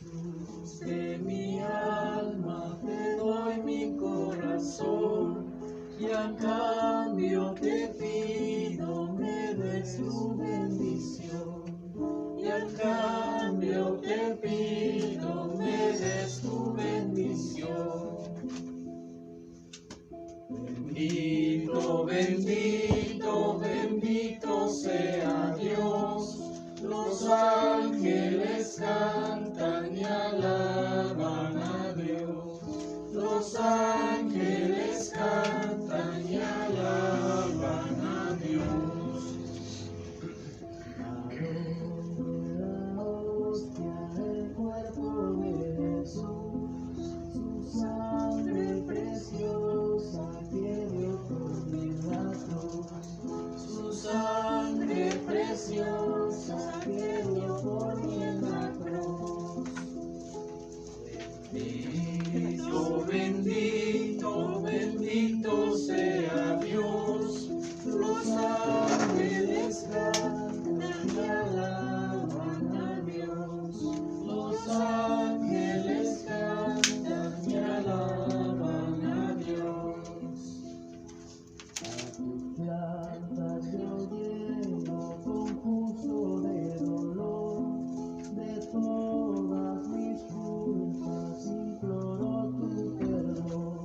Luz de mi alma, te doy mi corazón, y a cambio te pido me des tu bendición. Y a cambio te pido me des tu bendición. Bendito, bendito, bendito sea Dios. Los ángeles cantan y alaban a Dios. Los ángeles cantan y alaban a Dios. La hostia del cuerpo de Jesús, su sangre preciosa que dio por mí en la cruz. Su sangre preciosa que dio por mí en la cruz. Bendito, bendito, bendito sea Dios. Los ángeles cantan y alaban a Dios. Los ángeles cantan y alaban a Dios. A tus plantas yo lleno confuso de dolor, de todas mis culpas imploro tu perdón,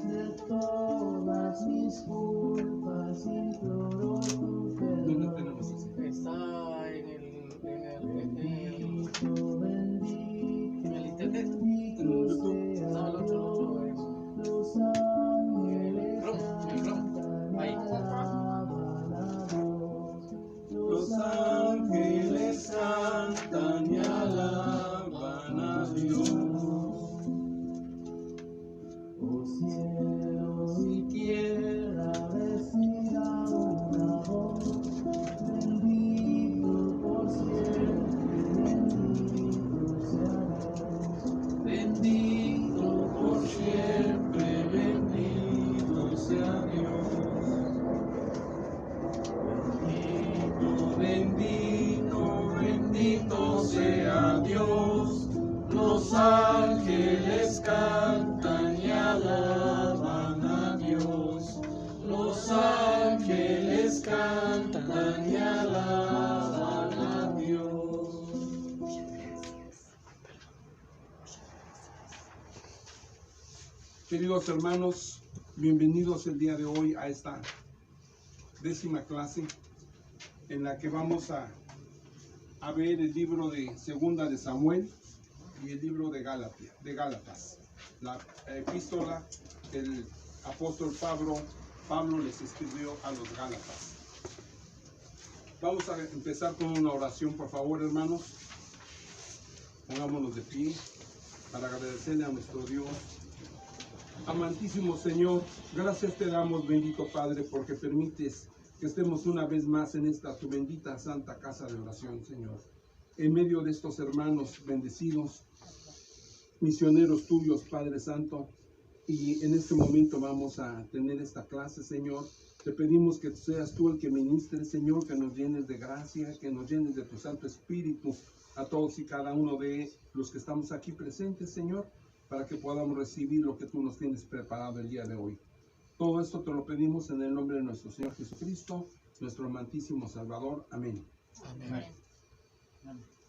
de todas mis culpas imploro tu perdón. ¿Dónde tenemos eso? Está en el internet, en YouTube. Está el 8. Los ángeles ahí. Los ángeles cantan y alaban a Dios. Oh cielo y tierra, recibirá una voz. Bendito por siempre, bendito sea Dios. Bendito por siempre, bendito sea Dios. Bendito, bendito sea Dios. Los ángeles cantan y alaban a Dios. Los ángeles cantan y alaban a Dios. Queridos hermanos, bienvenidos el día de hoy a esta 10ª clase en la que vamos a ver el libro de Segunda de Samuel y el libro de Gálatas, la epístola que el apóstol Pablo les escribió a los Gálatas. Vamos a empezar con una oración, por favor, hermanos. Pongámonos de pie para agradecerle a nuestro Dios. Amantísimo Señor, gracias te damos, bendito Padre, porque permites que estemos una vez más en esta tu bendita santa casa de oración, Señor. En medio de estos hermanos bendecidos, misioneros tuyos, Padre Santo, y en este momento vamos a tener esta clase, Señor. Te pedimos que seas tú el que ministres, Señor, que nos llenes de gracia, que nos llenes de tu Santo Espíritu a todos y cada uno de los que estamos aquí presentes, Señor, para que podamos recibir lo que tú nos tienes preparado el día de hoy. Todo esto te lo pedimos en el nombre de nuestro Señor Jesucristo, nuestro amantísimo Salvador. Amén. Amén.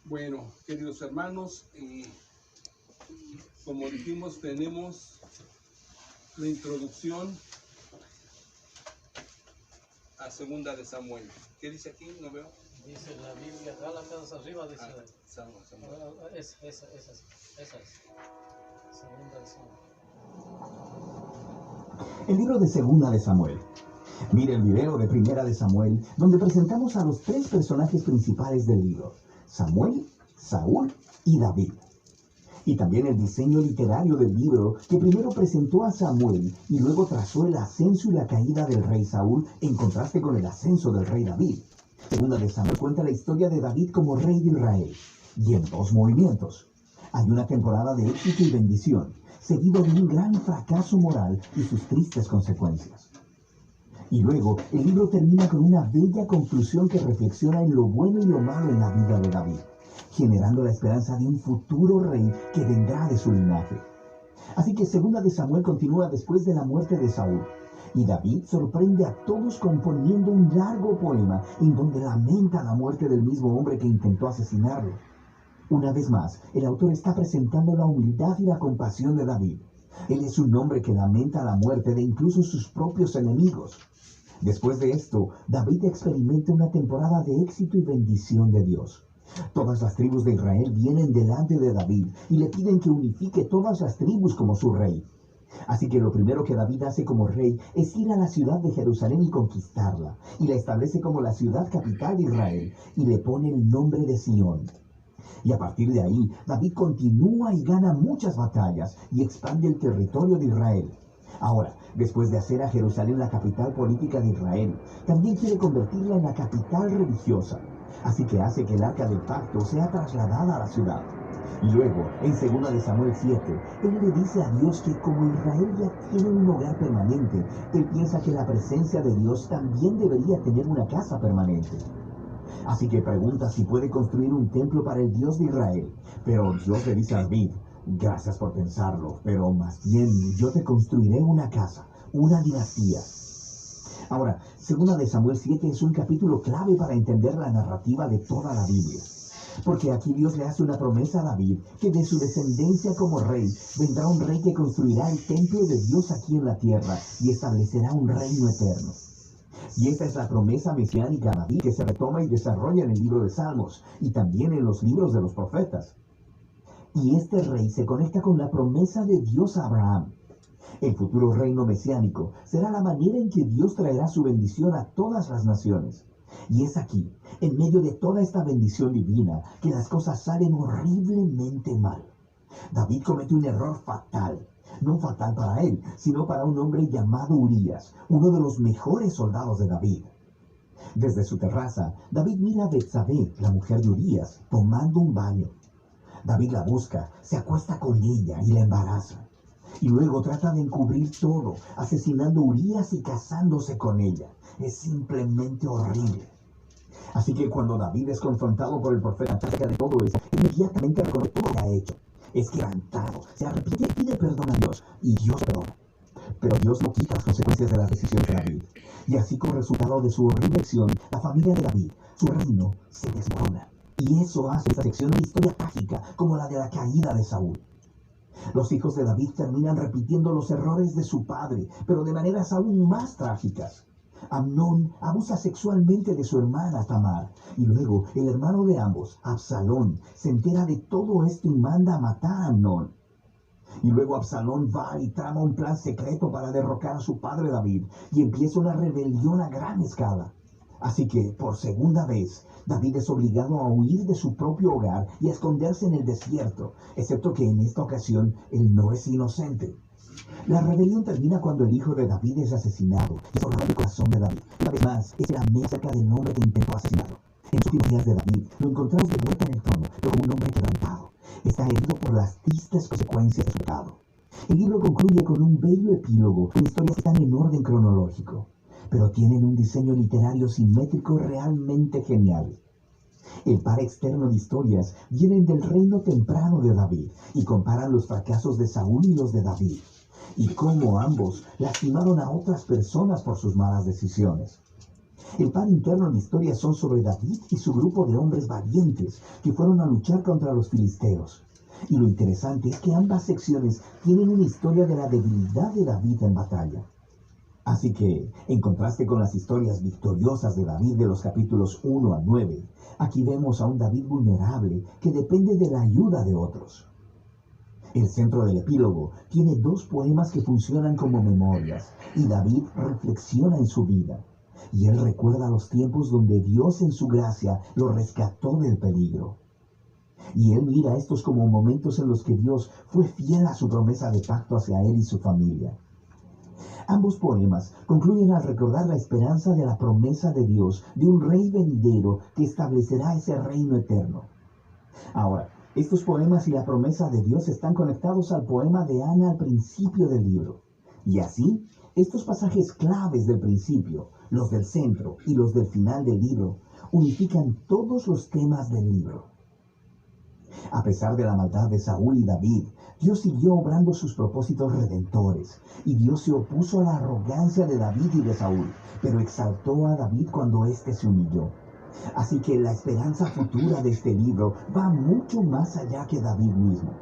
Bueno, queridos hermanos, como dijimos, tenemos la introducción a Segunda de Samuel. ¿Qué dice aquí? No veo. Dice la Biblia, Gálatas arriba, dice. Samuel. Esa es. Segunda de Samuel. El libro de Segunda de Samuel. Mire el video de Primera de Samuel, donde presentamos a los 3 personajes principales del libro: Samuel, Saúl y David. Y también el diseño literario del libro, que primero presentó a Samuel y luego trazó el ascenso y la caída del rey Saúl en contraste con el ascenso del rey David. Segunda de Samuel cuenta la historia de David como rey de Israel, y en 2 movimientos. Hay una temporada de éxito y bendición, seguido de un gran fracaso moral y sus tristes consecuencias. Y luego, el libro termina con una bella conclusión que reflexiona en lo bueno y lo malo en la vida de David, generando la esperanza de un futuro rey que vendrá de su linaje. Así que Segunda de Samuel continúa después de la muerte de Saúl. Y David sorprende a todos componiendo un largo poema en donde lamenta la muerte del mismo hombre que intentó asesinarlo. Una vez más, el autor está presentando la humildad y la compasión de David. Él es un hombre que lamenta la muerte de incluso sus propios enemigos. Después de esto, David experimenta una temporada de éxito y bendición de Dios. Todas las tribus de Israel vienen delante de David y le piden que unifique todas las tribus como su rey. Así que lo primero que David hace como rey es ir a la ciudad de Jerusalén y conquistarla, y la establece como la ciudad capital de Israel, y le pone el nombre de Sión. Y a partir de ahí, David continúa y gana muchas batallas y expande el territorio de Israel. Ahora, después de hacer a Jerusalén la capital política de Israel, también quiere convertirla en la capital religiosa. Así que hace que el arca del pacto sea trasladada a la ciudad. Y luego, en 2 de Samuel 7, él le dice a Dios que como Israel ya tiene un hogar permanente, él piensa que la presencia de Dios también debería tener una casa permanente. Así que pregunta si puede construir un templo para el Dios de Israel. Pero Dios le dice a David: gracias por pensarlo, pero más bien yo te construiré una casa, una dinastía. Ahora, 2 de Samuel 7 es un capítulo clave para entender la narrativa de toda la Biblia. Porque aquí Dios le hace una promesa a David, que de su descendencia como rey, vendrá un rey que construirá el templo de Dios aquí en la tierra y establecerá un reino eterno. Y esta es la promesa mesiánica a David que se retoma y desarrolla en el libro de Salmos y también en los libros de los profetas. Y este rey se conecta con la promesa de Dios a Abraham. El futuro reino mesiánico será la manera en que Dios traerá su bendición a todas las naciones. Y es aquí, en medio de toda esta bendición divina, que las cosas salen horriblemente mal. David comete un error fatal. No fatal para él, sino para un hombre llamado Urías, uno de los mejores soldados de David. Desde su terraza, David mira a Betsabé, la mujer de Urías, tomando un baño. David la busca, se acuesta con ella y la embaraza. Y luego trata de encubrir todo, asesinando a Urías y casándose con ella. Es simplemente horrible. Así que cuando David es confrontado por el profeta acerca de todo eso, inmediatamente reconoce todo lo que ha hecho. Es quebrantado, se arrepiente y pide perdón a Dios, y Dios perdona. Pero Dios no quita las consecuencias de las decisiones de David. Y así, como resultado de su horrible acción, la familia de David, su reino, se desmorona. Y eso hace esta sección una historia trágica, como la de la caída de Saúl. Los hijos de David terminan repitiendo los errores de su padre, pero de maneras aún más trágicas. Amnón abusa sexualmente de su hermana Tamar, y luego el hermano de ambos, Absalón, se entera de todo esto y manda a matar a Amnón. Y luego Absalón va y trama un plan secreto para derrocar a su padre David, y empieza una rebelión a gran escala. Así que, por segunda vez, David es obligado a huir de su propio hogar y a esconderse en el desierto, excepto que en esta ocasión él no es inocente. La rebelión termina cuando el hijo de David es asesinado, y eso rompe el corazón de David. Una vez más, es la amenaza acerca del hombre que intentó asesinarlo. En los últimos días de David, lo encontramos de vuelta en el trono, pero como un hombre quebrantado. Está herido por las tristes consecuencias de su pecado. El libro concluye con un bello epílogo, con historias que están en orden cronológico, pero tienen un diseño literario simétrico realmente genial. El par externo de historias vienen del reino temprano de David y comparan los fracasos de Saúl y los de David, y cómo ambos lastimaron a otras personas por sus malas decisiones. El par interno de historias son sobre David y su grupo de hombres valientes que fueron a luchar contra los filisteos. Y lo interesante es que ambas secciones tienen una historia de la debilidad de David en batalla. Así que, en contraste con las historias victoriosas de David de los capítulos 1 a 9, aquí vemos a un David vulnerable que depende de la ayuda de otros. El centro del epílogo tiene dos poemas que funcionan como memorias, y David reflexiona en su vida. Y él recuerda los tiempos donde Dios en su gracia lo rescató del peligro. Y él mira estos como momentos en los que Dios fue fiel a su promesa de pacto hacia él y su familia. Ambos poemas concluyen al recordar la esperanza de la promesa de Dios de un rey venidero que establecerá ese reino eterno. Ahora, estos poemas y la promesa de Dios están conectados al poema de Ana al principio del libro. Y así, estos pasajes claves del principio, los del centro y los del final del libro, unifican todos los temas del libro. A pesar de la maldad de Saúl y David, Dios siguió obrando sus propósitos redentores, y Dios se opuso a la arrogancia de David y de Saúl, pero exaltó a David cuando éste se humilló. Así que la esperanza futura de este libro va mucho más allá que David mismo.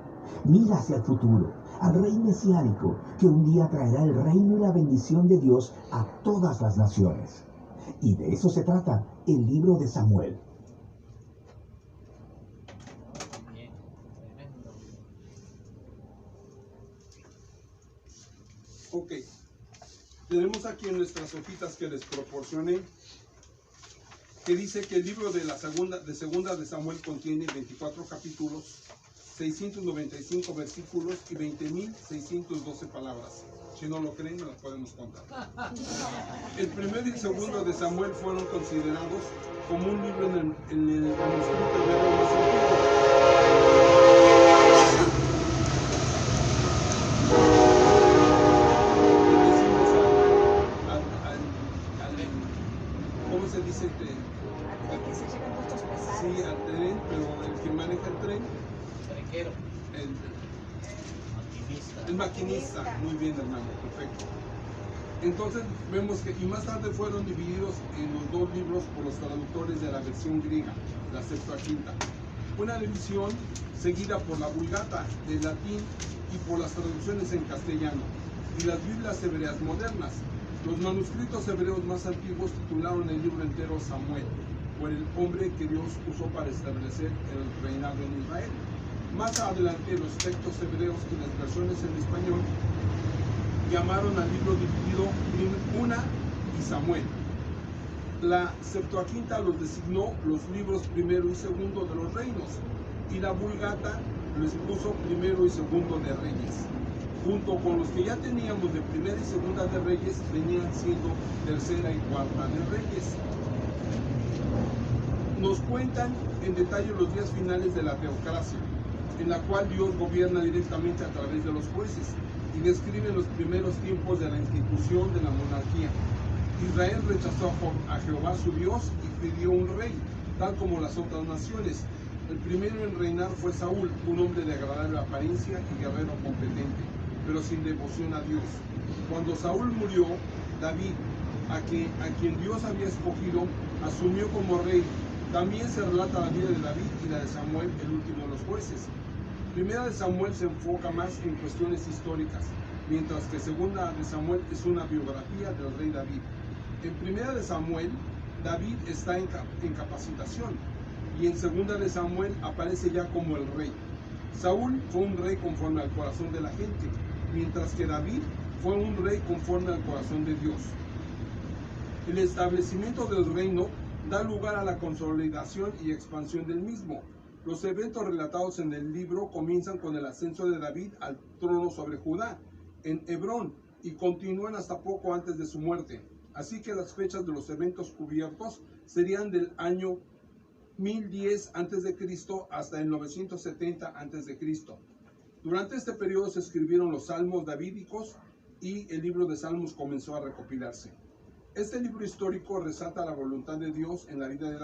Mira hacia el futuro, al rey mesiánico, que un día traerá el reino y la bendición de Dios a todas las naciones. Y de eso se trata el libro de Samuel. Bien, tremendo. Ok, tenemos aquí en nuestras hojitas que les proporcioné, que dice que el libro de segunda de Samuel contiene 24 capítulos, 695 versículos y 20.612 palabras. Si no lo creen, no las podemos contar. El primero y segundo de Samuel fueron considerados como un libro en el manuscrito hebreo más ¿cómo se dice? Al que se llevan costos pesados. Sí, al tren, pero el que maneja el tren, Trequero. el maquinista. Muy bien, hermano, perfecto. Entonces vemos que, y más tarde fueron divididos en los dos libros por los traductores de la versión griega, la Septuaginta. Una división seguida por la Vulgata del latín y por las traducciones en castellano, y las Biblias hebreas modernas. Los manuscritos hebreos más antiguos titularon el libro entero Samuel, por el hombre que Dios usó para establecer el reinado en Israel. Más adelante, los textos hebreos y las versiones en español llamaron al libro dividido en Una y Samuel. La Septuaginta los designó los libros primero y segundo de los reinos, y la Vulgata les puso primero y segundo de Reyes. Junto con los que ya teníamos de primera y segunda de Reyes, venían siendo tercera y cuarta de Reyes. Nos cuentan en detalle los días finales de la teocracia, en la cual Dios gobierna directamente a través de los jueces, y describe los primeros tiempos de la institución de la monarquía. Israel rechazó a Jehová su Dios y pidió un rey, tal como las otras naciones. El primero en reinar fue Saúl, un hombre de agradable apariencia y guerrero competente, pero sin devoción a Dios. Cuando Saúl murió, David, a quien Dios había escogido, asumió como rey. También se relata la vida de David y la de Samuel, el último de los jueces. Primera de Samuel se enfoca más en cuestiones históricas, mientras que Segunda de Samuel es una biografía del rey David. En Primera de Samuel, David está en capacitación, y en Segunda de Samuel aparece ya como el rey. Saúl fue un rey conforme al corazón de la gente, mientras que David fue un rey conforme al corazón de Dios. El establecimiento del reino da lugar a la consolidación y expansión del mismo. Los eventos relatados en el libro comienzan con el ascenso de David al trono sobre Judá, en Hebrón, y continúan hasta poco antes de su muerte. Así que las fechas de los eventos cubiertos serían del año 1010 a.C. hasta el 970 a.C. Durante este periodo se escribieron los salmos davídicos y el libro de Salmos comenzó a recopilarse. Este libro histórico resalta la voluntad de Dios en la vida de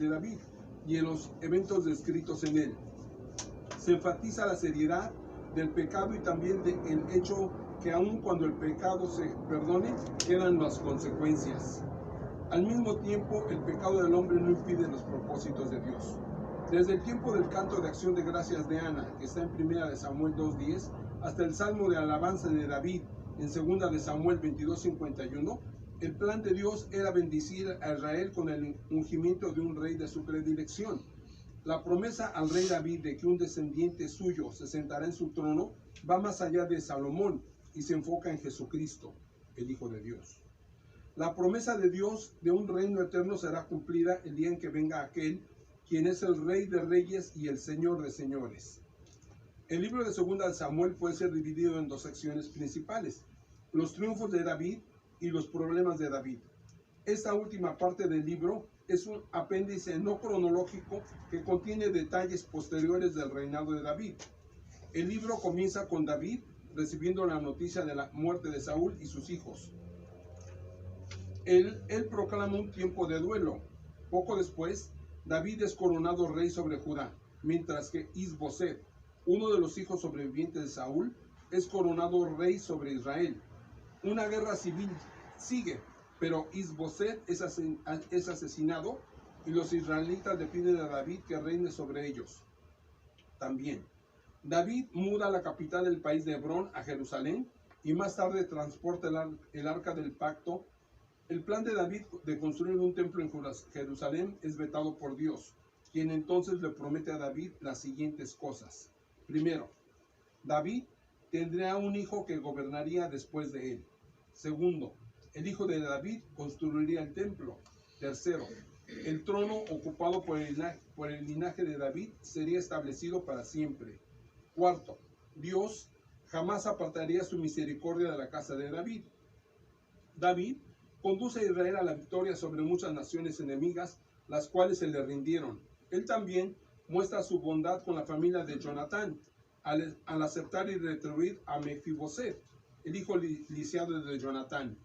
David y en los eventos descritos en él. Se enfatiza la seriedad del pecado y también el hecho que aun cuando el pecado se perdone, quedan las consecuencias. Al mismo tiempo, el pecado del hombre no impide los propósitos de Dios. Desde el tiempo del canto de acción de gracias de Ana, que está en Primera de Samuel 2:10, hasta el salmo de alabanza de David en Segunda de Samuel 22:51, el plan de Dios era bendecir a Israel con el ungimiento de un rey de su predilección. La promesa al rey David de que un descendiente suyo se sentará en su trono va más allá de Salomón y se enfoca en Jesucristo, el Hijo de Dios. La promesa de Dios de un reino eterno será cumplida el día en que venga aquel quien es el Rey de Reyes y el Señor de Señores. El libro de Segunda de Samuel puede ser dividido en dos secciones principales: los triunfos de David y los problemas de David. Esta última parte del libro es un apéndice no cronológico que contiene detalles posteriores del reinado de David. El libro comienza con David recibiendo la noticia de la muerte de Saúl y sus hijos. Él proclama un tiempo de duelo. Poco después, David es coronado rey sobre Judá. mientras que Isboset, uno de los hijos sobrevivientes de Saúl, es coronado rey sobre Israel. Una guerra civil sigue, pero Isboset es asesinado y los israelitas le piden a David que reine sobre ellos. También, David muda la capital del país de Hebrón a Jerusalén y más tarde transporta el arca del pacto. El plan de David de construir un templo en Jerusalén es vetado por Dios, quien entonces le promete a David las siguientes cosas. Primero, David tendrá un hijo que gobernaría después de él. Segundo, el hijo de David construiría el templo. Tercero, el trono ocupado por el linaje de David sería establecido para siempre. Cuarto, Dios jamás apartaría su misericordia de la casa de David. David conduce a Israel a la victoria sobre muchas naciones enemigas, las cuales se le rindieron. Él también muestra su bondad con la familia de Jonatán, al aceptar y retribuir a Mefiboset, el hijo lisiado de Jonatán.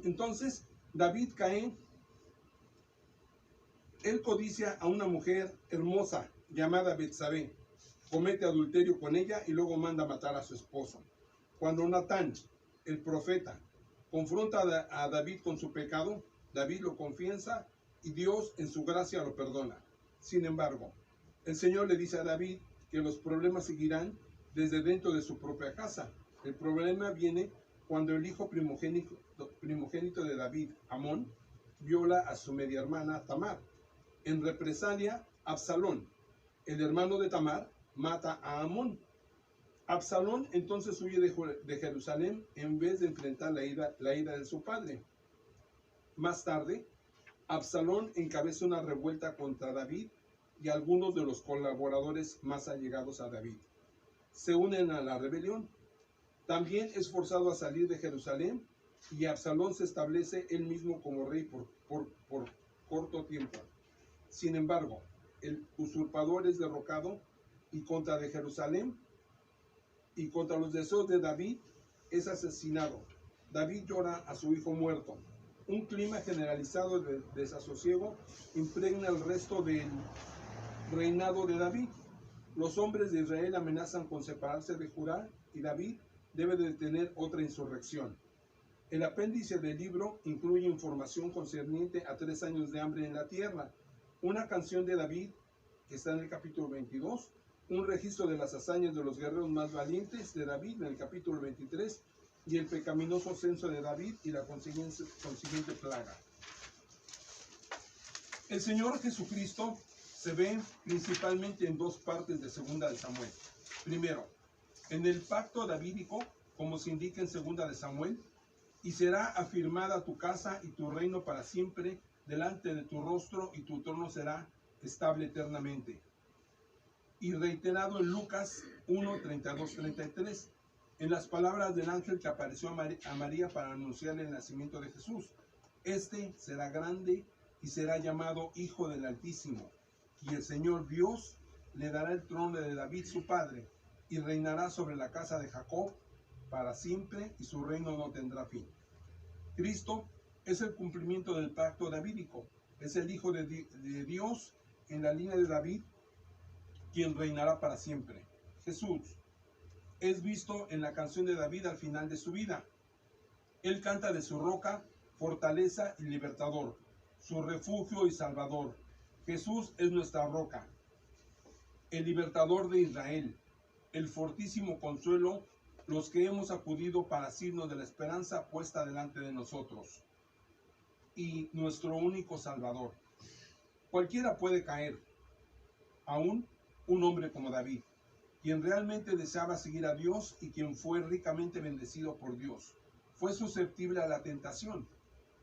Entonces, David cae. Él codicia a una mujer hermosa llamada Betsabé, comete adulterio con ella y luego manda matar a su esposo. Cuando Natán, el profeta, confronta a David con su pecado, David lo confiesa y Dios en su gracia lo perdona. Sin embargo, el Señor le dice a David que los problemas seguirán desde dentro de su propia casa. El problema viene cuando el hijo primogénito de David, Amón, viola a su media hermana Tamar. En represalia, Absalón, el hermano de Tamar, mata a Amón. Absalón entonces huye de Jerusalén en vez de enfrentar la ira de su padre. Más tarde, Absalón encabeza una revuelta contra David y algunos de los colaboradores más allegados a David se unen a la rebelión. También es forzado a salir de Jerusalén y Absalón se establece él mismo como rey por corto tiempo. Sin embargo, el usurpador es derrocado y contra de Jerusalén y contra los deseos de David es asesinado. David llora a su hijo muerto. Un clima generalizado de desasosiego impregna el resto del reinado de David. Los hombres de Israel amenazan con separarse de Judá y David debe detener otra insurrección. El apéndice del libro incluye información concerniente a 3 años de hambre en la tierra, una canción de David, que está en el capítulo 22, un registro de las hazañas de los guerreros más valientes de David en el capítulo 23, y el pecaminoso censo de David y la consiguiente plaga. El Señor Jesucristo se ve principalmente en 2 partes de Segunda de Samuel. Primero, en el pacto davídico, como se indica en Segunda de Samuel, y será afirmada tu casa y tu reino para siempre delante de tu rostro, y tu trono será estable eternamente. Y reiterado en Lucas 1, 32, 33, en las palabras del ángel que apareció a María para anunciarle el nacimiento de Jesús. Este será grande y será llamado Hijo del Altísimo, y el Señor Dios le dará el trono de David su padre, y reinará sobre la casa de Jacob para siempre, y su reino no tendrá fin. Cristo es el cumplimiento del pacto davídico, es el Hijo de Dios en la línea de David, quien reinará para siempre. Jesús es visto en la canción de David al final de su vida. Él canta de su roca, fortaleza y libertador, su refugio y salvador. Jesús es nuestra roca, el libertador de Israel, el fortísimo consuelo, los que hemos acudido para asirnos de la esperanza puesta delante de nosotros, y nuestro único Salvador. Cualquiera puede caer, aún un hombre como David, quien realmente deseaba seguir a Dios y quien fue ricamente bendecido por Dios, fue susceptible a la tentación.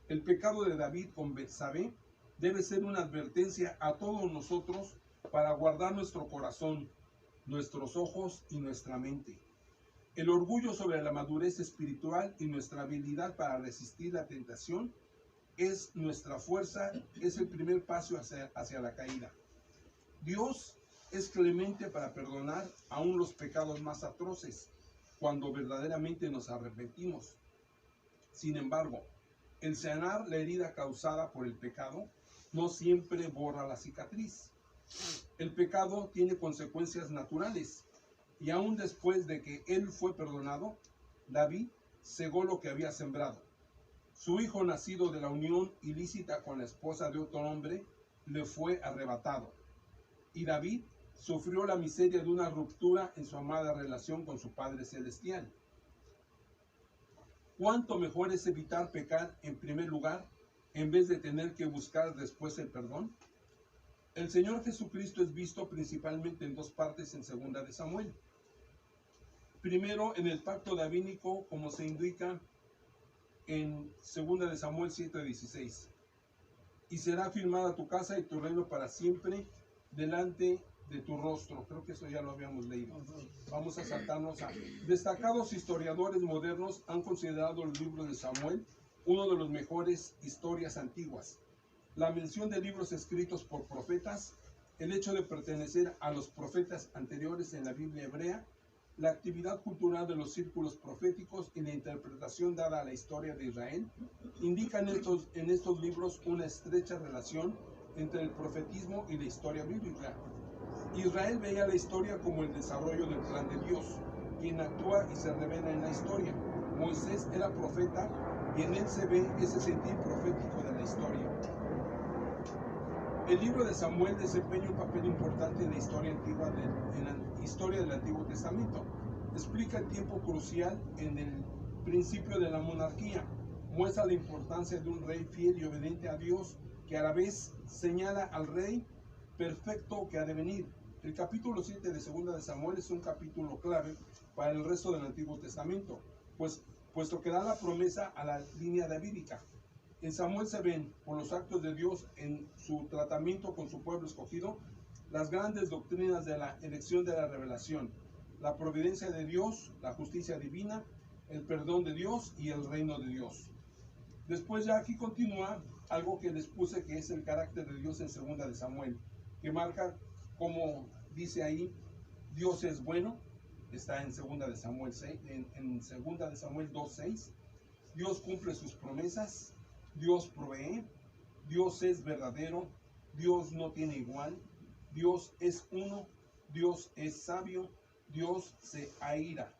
El pecado de David con Betsabé debe ser una advertencia a todos nosotros para guardar nuestro corazón, nuestros ojos y nuestra mente. El orgullo sobre la madurez espiritual y nuestra habilidad para resistir la tentación es nuestra fuerza, es el primer paso hacia la caída. Dios es clemente para perdonar aún los pecados más atroces cuando verdaderamente nos arrepentimos. Sin embargo, el sanar la herida causada por el pecado no siempre borra la cicatriz. El pecado tiene consecuencias naturales, y aún después de que él fue perdonado, David cegó lo que había sembrado. Su hijo nacido de la unión ilícita con la esposa de otro hombre le fue arrebatado, y David sufrió la miseria de una ruptura en su amada relación con su Padre Celestial. ¿Cuánto mejor es evitar pecar en primer lugar en vez de tener que buscar después el perdón? El Señor Jesucristo es visto principalmente en dos partes en 2 de Samuel. Primero, en el pacto davídico, como se indica en 2 de Samuel 7:16. Y será firmada tu casa y tu reino para siempre delante de tu rostro. Creo que eso ya lo habíamos leído. Vamos a saltarnos a... Destacados historiadores modernos han considerado el libro de Samuel uno de los mejores historias antiguas. La mención de libros escritos por profetas, el hecho de pertenecer a los profetas anteriores en la Biblia hebrea, la actividad cultural de los círculos proféticos y la interpretación dada a la historia de Israel indican en estos libros una estrecha relación entre el profetismo y la historia bíblica. Israel veía la historia como el desarrollo del plan de Dios, quien actúa y se revela en la historia. Moisés era profeta y en él se ve ese sentir profético de la historia. El libro de Samuel desempeña un papel importante en la historia antigua en la historia del Antiguo Testamento. Explica el tiempo crucial en el principio de la monarquía. Muestra la importancia de un rey fiel y obediente a Dios, que a la vez señala al rey perfecto que ha de venir. El capítulo 7 de 2 de Samuel es un capítulo clave para el resto del Antiguo Testamento, puesto que da la promesa a la línea davídica. En Samuel se ven, por los actos de Dios en su tratamiento con su pueblo escogido, las grandes doctrinas de la elección de la revelación, la providencia de Dios, la justicia divina, el perdón de Dios y el reino de Dios. Después ya aquí continúa algo que les puse, que es el carácter de Dios en 2 de Samuel, que marca, como dice ahí, Dios es bueno. Está en 2 de Samuel 6, en 2 de Samuel 2:6. Dios cumple sus promesas, Dios provee, Dios es verdadero, Dios no tiene igual, Dios es uno, Dios es sabio, Dios se aira.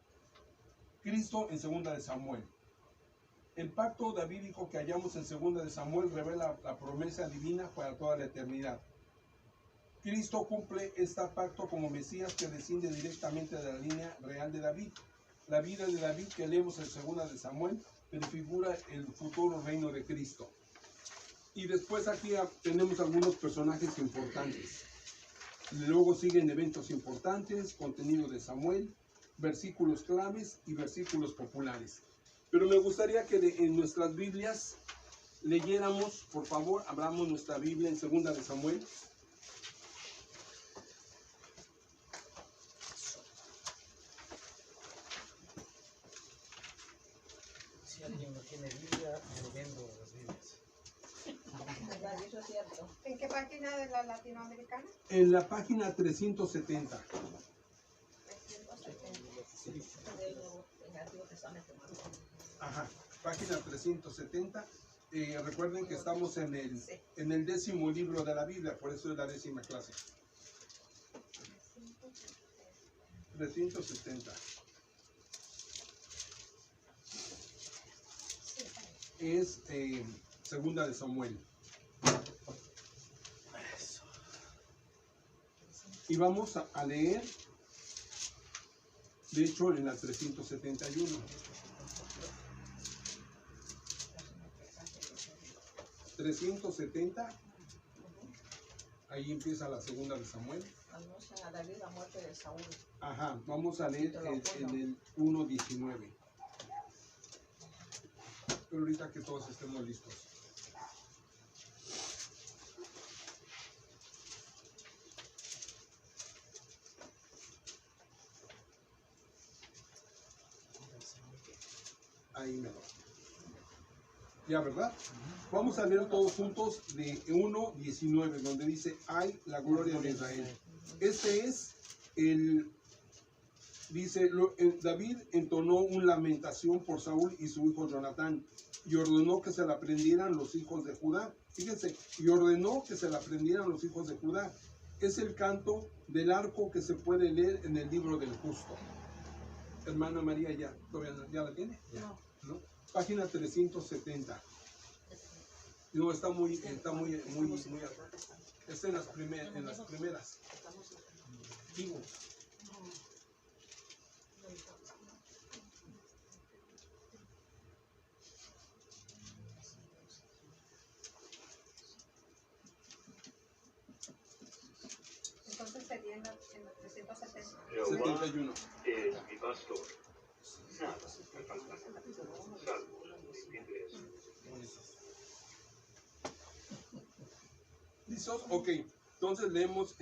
Cristo en 2 de Samuel. El pacto davídico que hallamos en 2 de Samuel revela la promesa divina para toda la eternidad. Cristo cumple este pacto como Mesías que desciende directamente de la línea real de David. La vida de David que leemos en 2 de Samuel prefigura el futuro reino de Cristo. Y después aquí tenemos algunos personajes importantes. Luego siguen eventos importantes, contenido de Samuel, versículos claves y versículos populares. Pero me gustaría que en nuestras Biblias leyéramos, por favor, abramos nuestra Biblia en 2 de Samuel. Si alguien no tiene Biblia, yo vendo las Biblias. ¿Verdad? Eso es cierto. ¿En qué página de la latinoamericana? En la página 370. 370. En el Antiguo Testamento. Ajá, página 370. Recuerden que estamos en el 10º libro de la Biblia, por eso es la 10ª clase. 370. Es 2 de Samuel. Y vamos a leer, de hecho, en la 371. 370, ahí empieza la 2 de Samuel. Anuncian a David la muerte de Saúl. Ajá, vamos a leer en el 1:19. Pero ahorita que todos estemos listos. Ahí me lo. Ya, ¿verdad? Vamos a leer todos juntos de 1:19, donde dice, ay, la gloria de Israel. Este es dice, David entonó una lamentación por Saúl y su hijo Jonatán, y ordenó que se la prendieran los hijos de Judá. Fíjense, y ordenó que se la prendieran los hijos de Judá. Es el canto del arco que se puede leer en el libro del justo. Hermana María, ¿ya la tiene? ¿No? Página 370. No, está muy atrás. Está en las primeras. Digo. Entonces sería en los 370. 71. Es mi pastor. Nada me faltará, salvo mis intereses. ¿Listos? Ok. Entonces leemos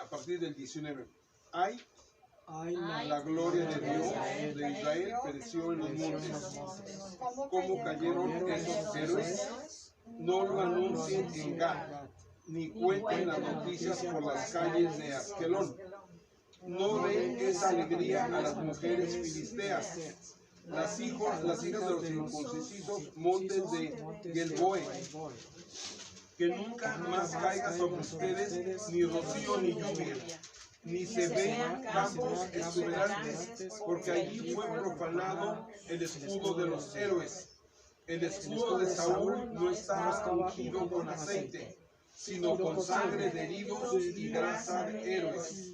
a partir del 19. Hay la gloria de Dios de Israel pereció en los montes. ¿Cómo cayeron esos héroes? No lo anuncien en Gad, ni cuenten las noticias por las calles de Askelón. No den esa alegría a las mujeres filisteas, las hijas de los incircuncisos montes de Gilboa. Que nunca más caiga sobre ustedes ni rocío ni lluvia, ni se vean campos exuberantes, porque allí fue profanado el escudo de los héroes. El escudo de Saúl no estaba ungido con aceite, sino con sangre de heridos y grasa de héroes.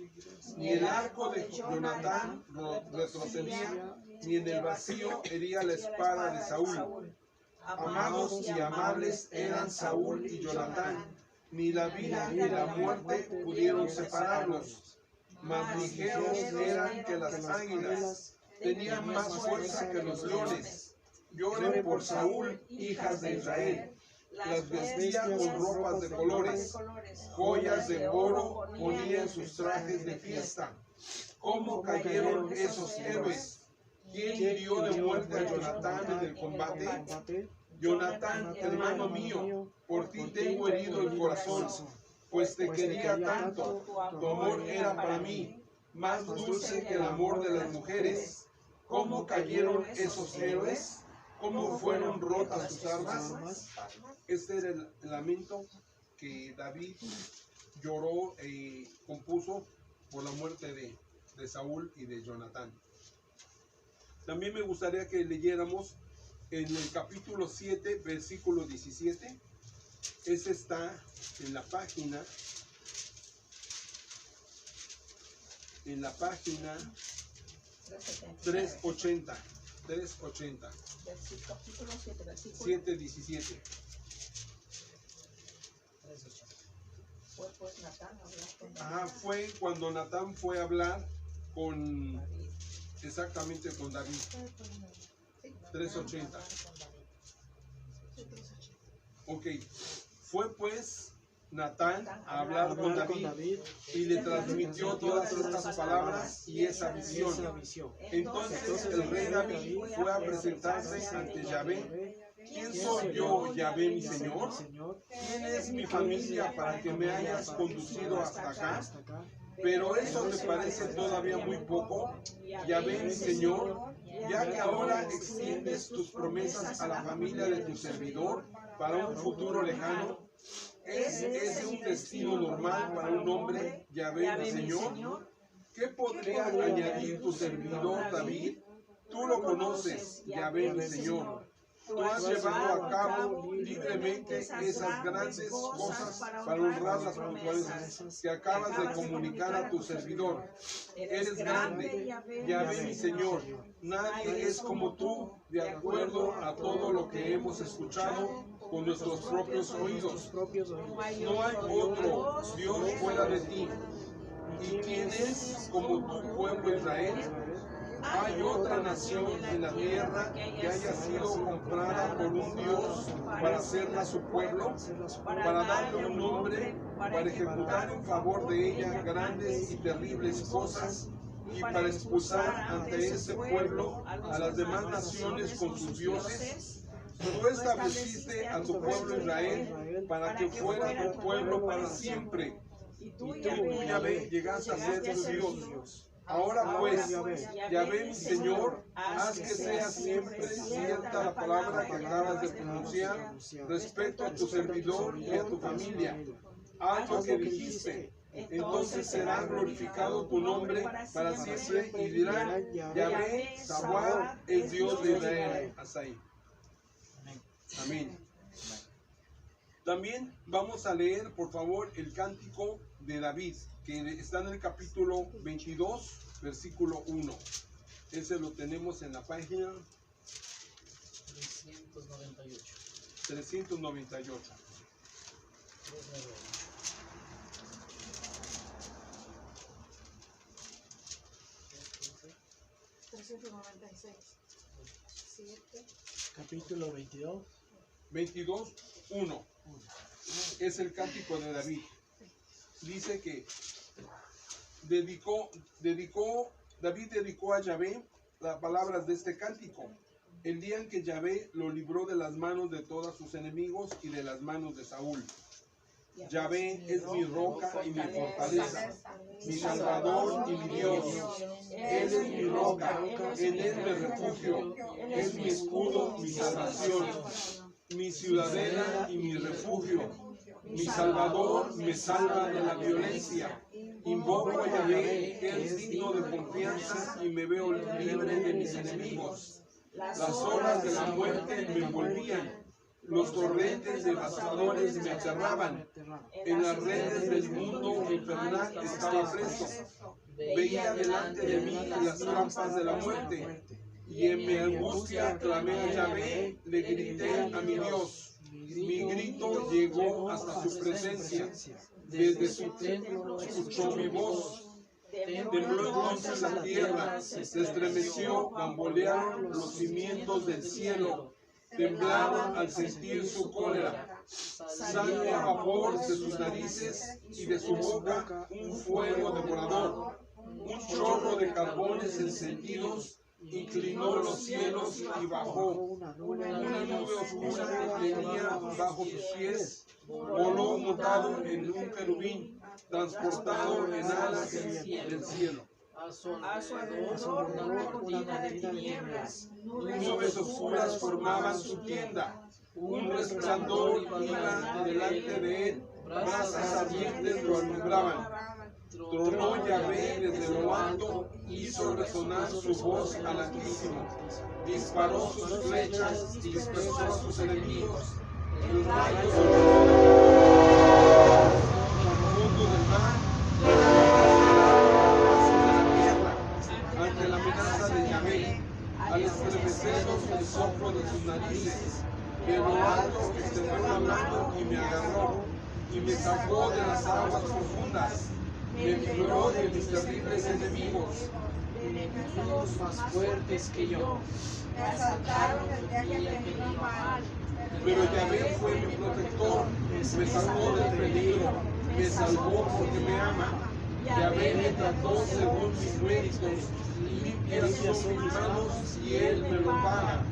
Ni el arco de Jonatán retrocedía, ni en el vacío hería la espada de Saúl. Amados y amables eran Saúl y Jonatán, ni la vida ni la muerte pudieron separarlos. Más ligeros eran que las águilas, tenían más fuerza que los leones. Lloren por Saúl, hijas de Israel. Las vestían con ropas de colores, joyas de oro ponían sus trajes de fiesta. ¿Cómo cayeron esos héroes? ¿Quién hirió de muerte a Jonatán en el combate? Jonatán, hermano mío, por ti tengo herido el corazón, pues te quería tanto. Tu amor era para mí más dulce que el amor de las mujeres. ¿Cómo cayeron esos héroes? ¿Cómo fueron rotas sus armas? Este era el lamento que David lloró y compuso por la muerte de Saúl y de Jonatán. También me gustaría que leyéramos en el capítulo 7, versículo 17. Ese está en la página 380. 380. Capítulo 7, versículo 7, 17. 3:8. Fue pues Natán a hablar con Ajá, fue cuando Natán fue a hablar con, David. exactamente con David. 3:80. Ok, fue pues Natán a hablar con David y le transmitió todas estas palabras y esa visión. Entonces el rey David fue a presentarse ante Yahvé. ¿Quién soy yo, Yahvé, mi Señor? ¿Quién es mi familia para que me hayas conducido hasta acá? Pero eso te parece todavía muy poco, Yahvé, mi Señor, ya que ahora extiendes tus promesas a la familia de tu servidor para un futuro lejano. ¿Es ese un destino normal para un hombre, Yahvé, mi Señor? ¿Qué podría añadir tu servidor David? Tú lo conoces, Yahvé, mi Señor. Tú has llevado a cabo libremente esas grandes cosas para honrar las puntualidades que acabas de comunicar a tu servidor. Eres grande, Yahvé, mi Señor. Nadie es como tú, de acuerdo a todo lo que hemos escuchado con nuestros propios oídos. No hay otro Dios fuera de ti. ¿Y quién es como tu pueblo Israel? ¿Hay otra nación en la tierra que haya sido comprada por un Dios para hacerla su pueblo, para darle un nombre, para ejecutar en favor de ella grandes y terribles cosas y para expulsar ante ese pueblo a las demás naciones con sus dioses? Tú estableciste a tu pueblo Israel para que fuera tu pueblo para siempre. Y tú, Yahvé, llegaste a ser su Dios. Ahora pues, Yahvé, mi Señor, haz que sea siempre cierta la palabra que acabas de pronunciar respecto a tu servidor y a tu familia. haz lo que dijiste. Entonces será glorificado tu nombre para siempre y dirán, Yahvé, Sabaoth, es Dios de Israel. Hasta ahí. Amén. También vamos a leer, por favor, el cántico de David, que está en el capítulo 22, versículo 1. Ese lo tenemos en la página 398. Capítulo 22, 1. Es el cántico de David. Dice que David dedicó a Yahvé las palabras de este cántico. El día en que Yahvé lo libró de las manos de todos sus enemigos y de las manos de Saúl. Yahvé es mi roca y mi fortaleza, mi salvador y mi Dios. Él es mi roca, en él me refugio. Es mi escudo, mi salvación, mi ciudadela y mi refugio. Mi salvador me salva de la violencia. Invoco a Yahvé, que es digno de confianza, y me veo libre de mis enemigos. Las olas de la muerte me envolvían. Los torrentes devastadores me aterraban. En las redes del mundo infernal estaba preso. Veía delante de mí las trampas de la muerte. Y en mi angustia clamé a Yahvé, le grité a mi Dios. Mi grito llegó hasta su presencia. Desde su templo escuchó mi voz. Tembló entonces la tierra, se estremeció, bambolearon los cimientos del cielo. Temblaron al sentir su cólera. Sale a vapor de sus narices y de su boca un fuego devorador. Un chorro de carbones encendidos inclinó los cielos y bajó. Una nube oscura que tenía bajo sus pies voló montado en un querubín, transportado en alas del cielo. A su alrededor una cortina de tinieblas. Nubes oscuras formaban su tienda. Un resplandor iba delante de él. Brasas ardientes lo alumbraban. Tronó Yahvé desde lo alto, hizo resonar su voz al Altísimo. Disparó sus flechas, dispersó a sus enemigos. El rayo fondo del mar, ante la amenaza de Yahvé, al estremecernos el soplo de sus narices. De lo alto extendió la mano y me agarró, y me sacó de las aguas profundas. Me libró de mis terribles enemigos, Enemigos más fuertes que yo. Me asaltaron el día que me iba mal. pero Yahvé fue mi protector, me sacó del peligro, me salvó porque me ama. Yahvé me trató según mis méritos, limpias son mis manos y él me lo paga.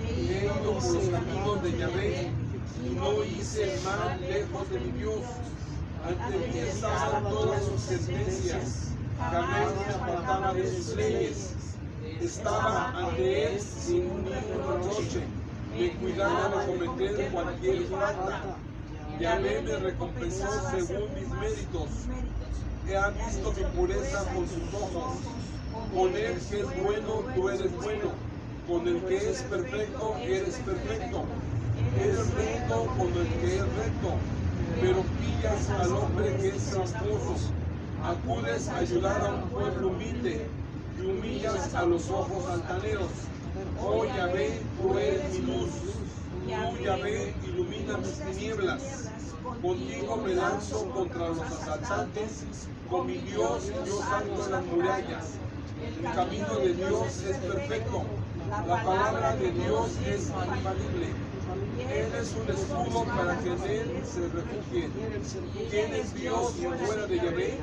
He ido por los caminos de Yahvé y no hice el mal lejos de mi Dios. Ante mí estaban todas sus sentencias, jamás me apartaba de sus leyes. Estaba ante él sin ningún reproche, me cuidaba de cometer cualquier falta. Yahvé me recompensó según mis méritos. He visto mi pureza con sus ojos. Con el que es bueno, tú eres bueno. Con el que es perfecto, eres perfecto. Eres recto con el que es recto. Pero pillas al hombre que es tramposo. Acudes a ayudar a un pueblo humilde y humillas a los ojos altaneros. Oh Yahvé, tú eres mi luz. Tú Yahvé, ilumina mis tinieblas. Contigo me lanzo contra los asaltantes. Con mi Dios yo salto las murallas. El camino de Dios es perfecto. La palabra de Dios es infalible. Él es un escudo para que en él se refugien. ¿Quién es Dios fuera de Yahvé?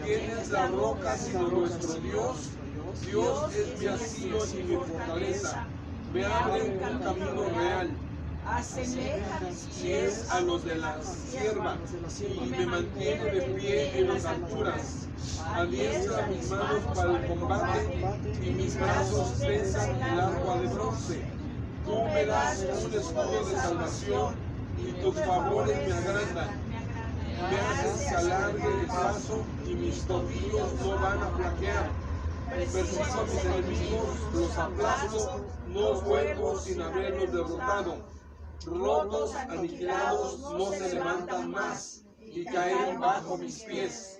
¿Quién es la roca sino nuestro Dios? Dios es mi asilo y mi fortaleza. Me abre un camino real. Asemeja mis pies a los de la sierva y me mantiene de pie en las alturas. Adiestra mis manos para el combate y mis brazos tensan el arco de bronce. Tú me das un escudo de salvación y tus favores me agrandan. Me haces que alargue el paso y mis tobillos no van a flaquear. Persigo a mis enemigos, los aplasto, no vuelvo sin haberlos derrotado. Rotos, aniquilados, no se levantan más y caen bajo mis pies.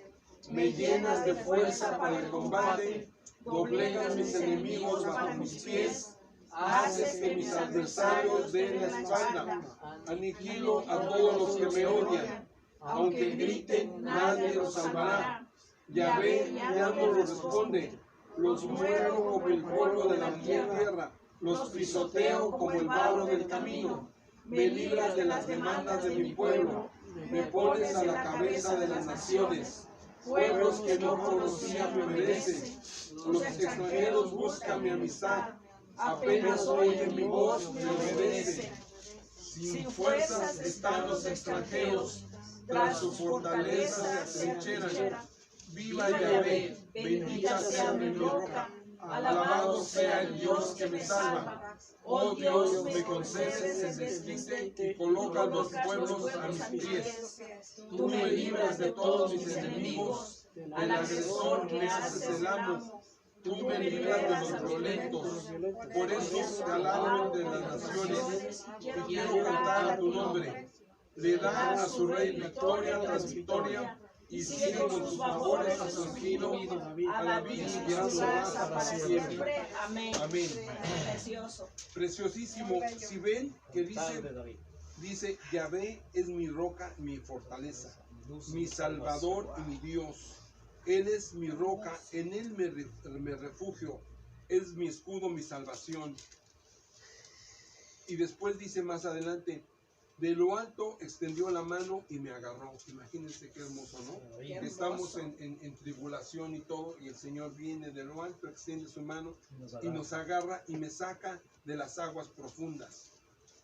Me llenas de fuerza para el combate, doblegas mis enemigos bajo mis pies. Haces que mis adversarios den la espalda. Aniquilo a todos los que me odian. Aunque griten, nadie los salvará. Yahvé ya no los responde. Los muero como el polvo de la tierra. Los pisoteo como el barro del camino. Me libras de las demandas de mi pueblo. Me pones a la cabeza de las naciones. Pueblos que no conocía me obedecen. Los extranjeros buscan mi amistad. Apenas oyen mi voz, me obedecen. Sin fuerzas están los extranjeros. Tras su fortaleza se atrincheran. Viva Yahvé, bendita sea mi roca. Alabado sea el Dios que me salva. Oh Dios, me concedes el desquite y colocas los pueblos a mis pies. Tú me libras de todos mis enemigos. Del agresor me haces el amo. Tú me libras de los violentos. Por eso te alabo de las naciones y quiero cantar a tu nombre. Le dan a su rey victoria tras victoria y siguen con sus favores a su ungido, a David y a su raza para siempre. Amén. Amén. Precioso. Preciosísimo. Si ven que dice Yahvé es mi roca, mi fortaleza, mi salvador y mi Dios. Él es mi roca, en él me refugio, es mi escudo, mi salvación. Y después dice más adelante, de lo alto extendió la mano y me agarró. Imagínense qué hermoso, ¿no? Estamos en tribulación y todo, y el Señor viene de lo alto, extiende su mano y nos agarra y me saca de las aguas profundas.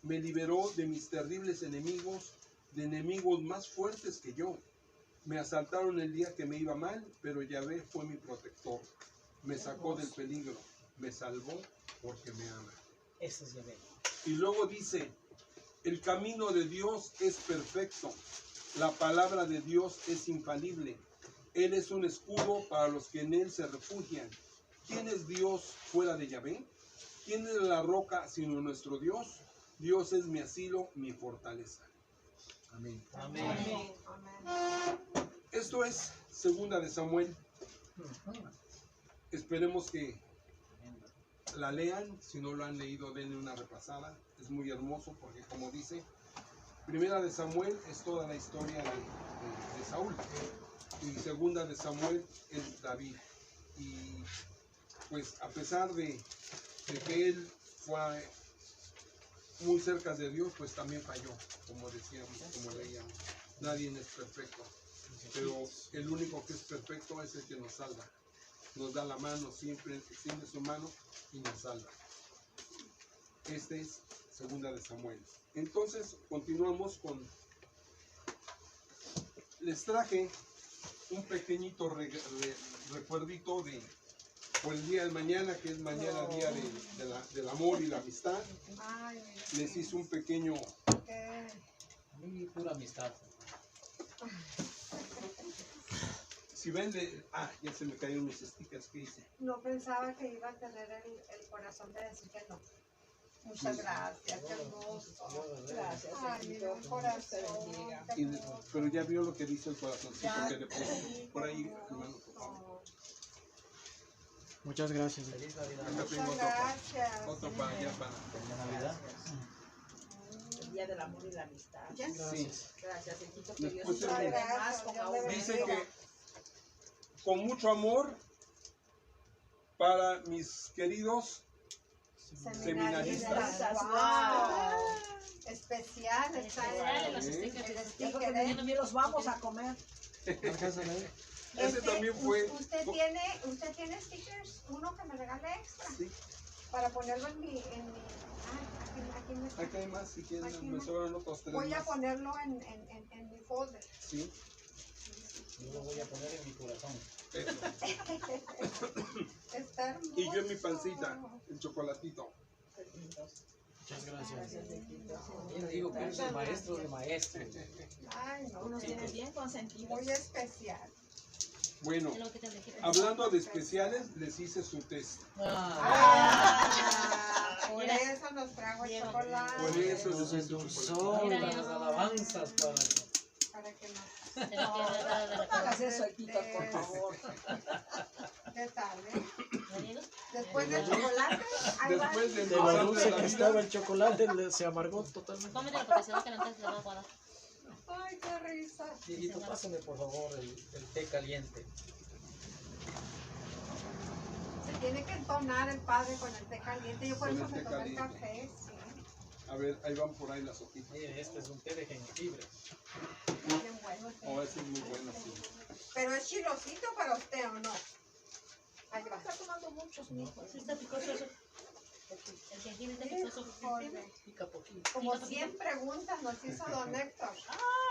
Me liberó de mis terribles enemigos, de enemigos más fuertes que yo. Me asaltaron el día que me iba mal, pero Yahvé fue mi protector. Me sacó del peligro, me salvó porque me ama. Eso es Yahvé. Y luego dice, el camino de Dios es perfecto, la palabra de Dios es infalible. Él es un escudo para los que en él se refugian. ¿Quién es Dios fuera de Yahvé? ¿Quién es la roca sino nuestro Dios? Dios es mi asilo, mi fortaleza. Amén. Amén. Esto es segunda de Samuel. Esperemos que la lean. Si no lo han leído, denle una repasada. Es muy hermoso porque, como dice, primera de Samuel es toda la historia de Saúl. Y segunda de Samuel es David. Y pues a pesar de que él fue muy cerca de Dios, pues también falló, como decíamos, como leíamos. Nadie es perfecto, pero el único que es perfecto es el que nos salva. Nos da la mano, siempre extiende su mano y nos salva. Este es segunda de Samuel. Entonces continuamos con... Les traje un pequeñito recuerdito de por el día de mañana, que es mañana día del amor y la amistad. Ay, Les hice un pequeño... qué... A mí pura amistad. Si ven ya se me cayeron mis stickers que hice. No pensaba que iba a tener el corazón de decir que no. Muchas gracias, qué hermoso. Gracias. Ay, mira, un Dios te corazón. bendiga. qué Y hermoso. pero ya vio lo que dice el corazoncito Ya, que le puse. sí, Por qué ahí, hermoso. hermano, por favor. Muchas gracias. Feliz Navidad. Acá tengo Muchas otro, gracias. otro para allá para... Feliz Navidad. El día del amor y la amistad. Ya. Sí. Gracias, hijito, que Les Dios puse te un- dé más con Dios le aún. Dice que con mucho amor para mis queridos seminaristas. Wow. Especial está el ¿eh? Ya porque sticker, mañana ni los vamos a comer. Ese también fue... ¿Usted tiene stickers? Uno que me regale extra. Sí. Para ponerlo en mi... aquí me... Acá hay más, si quieren, Aquí me más. sobran otros 3 Voy a más. ponerlo en mi folder. Sí, Yo lo voy a poner en mi corazón. eso. Está hermoso. Y yo en mi pancita, el chocolatito. Muchas gracias. Gracias, Yo digo que eres el maestro de maestros. Ay, no, Unos sí, tienen bien consentidos. muy especial. Bueno, hablando de especiales, les hice su test. Por eso nos trajo el chocolate. Por eso Nos les hice su endulzó chocolate. las alabanzas Para que nos... No hagas eso, Tito, por favor. ¿Qué tal, eh? Después del chocolate, ahí va. Después de de lo pasar dulce de la que vida, estaba el chocolate, se amargó totalmente. Cómetelo porque se va a calentar y se lo va a guardar. Ay, qué risa. Dieguito, pásame por favor el té caliente. Se tiene que entonar el padre con el té caliente. Yo por Con eso el me té tomé el caliente. café, sí. a ver, ahí van por ahí las hojitas. Mire, este es un té de jengibre. Bien bueno, sí. Oh, ese es muy bueno, sí. Pero es chilosito para usted, ¿o no? Ahí va. Está tomando muchos, mijo. Sí, está picoso eso. El jengibre está picoso. Híjole. Pica poquito. Como 100 preguntas nos hizo don Héctor.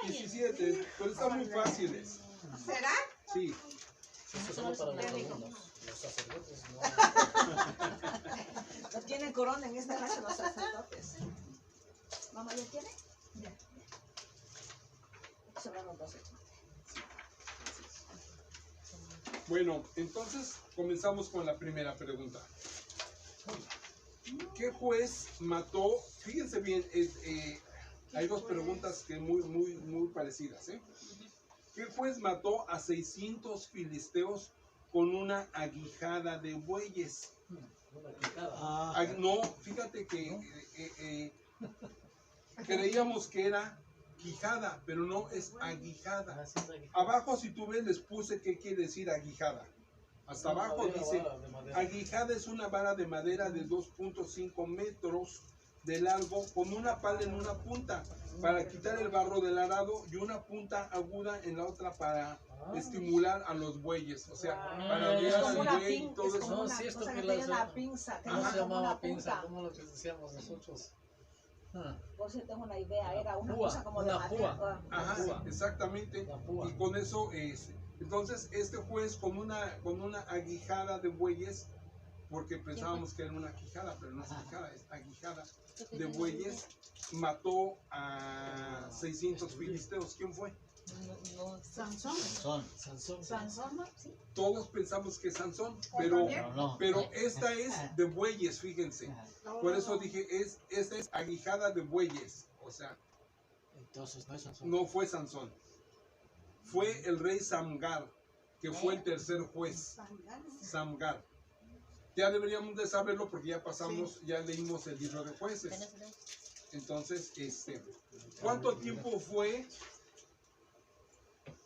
17, pero están muy fáciles. ¿Será? Sí. Eso es solo para los alumnos. Los sacerdotes no. No tienen corona en esta casa los sacerdotes. ¿Mamá ya tiene? Ya. Sobraron 12. Bueno, entonces comenzamos con la primera pregunta. ¿Qué juez mató? Fíjense bien, hay dos preguntas que muy parecidas, ¿eh? ¿Qué juez mató a 600 filisteos con una aguijada de bueyes? Una picada. Ah, no, fíjate que creíamos que era quijada, pero no, es aguijada. Así es aquí. Abajo, si tú ves, les puse qué quiere decir aguijada. Hasta abajo Madera, dice, vara de madera. aguijada es una vara de madera de 2.5 metros de largo con una pala en una punta para quitar el barro del arado y una punta aguda en la otra para estimular a los bueyes, o sea, para Es guiar como al una buey y pinza, todo es como eso. No, una sí, esto cosa que que la tiene hace- una pinza, que No es se como una llamaba pinza, punta. como lo que decíamos nosotros. Ah, Por si tengo una idea, era una Púa, cosa como de una madera. púa. Ajá, Púa. exactamente. La púa. Y con eso es. Entonces, este juez con una aguijada de bueyes, porque pensábamos que era una quijada, pero no es quijada, es aguijada de bueyes, mató a 600 filisteos. ¿Quién fue? Sansón. Sansón. Sansón, ¿no? Sí. Todos pensamos que es Sansón, ¿O también? pero esta es de bueyes, fíjense. Por eso dije, esta es aguijada de bueyes. O sea, Entonces no es Sansón. no fue Sansón. Fue el rey Samgar, que fue el tercer juez. Samgar. Ya deberíamos de saberlo porque ya pasamos, ya leímos el libro de jueces. Entonces, ¿cuánto tiempo fue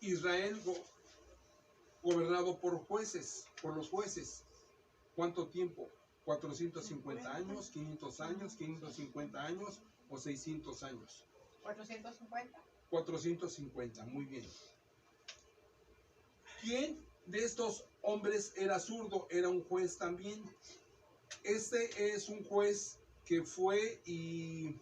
Israel gobernado por jueces, por los jueces? ¿Cuánto tiempo? ¿450 años, 500 años, 550 años o 600 años? 450. 450, muy bien. ¿Quién de estos hombres era zurdo? Era un juez también. Este es un juez que fue y...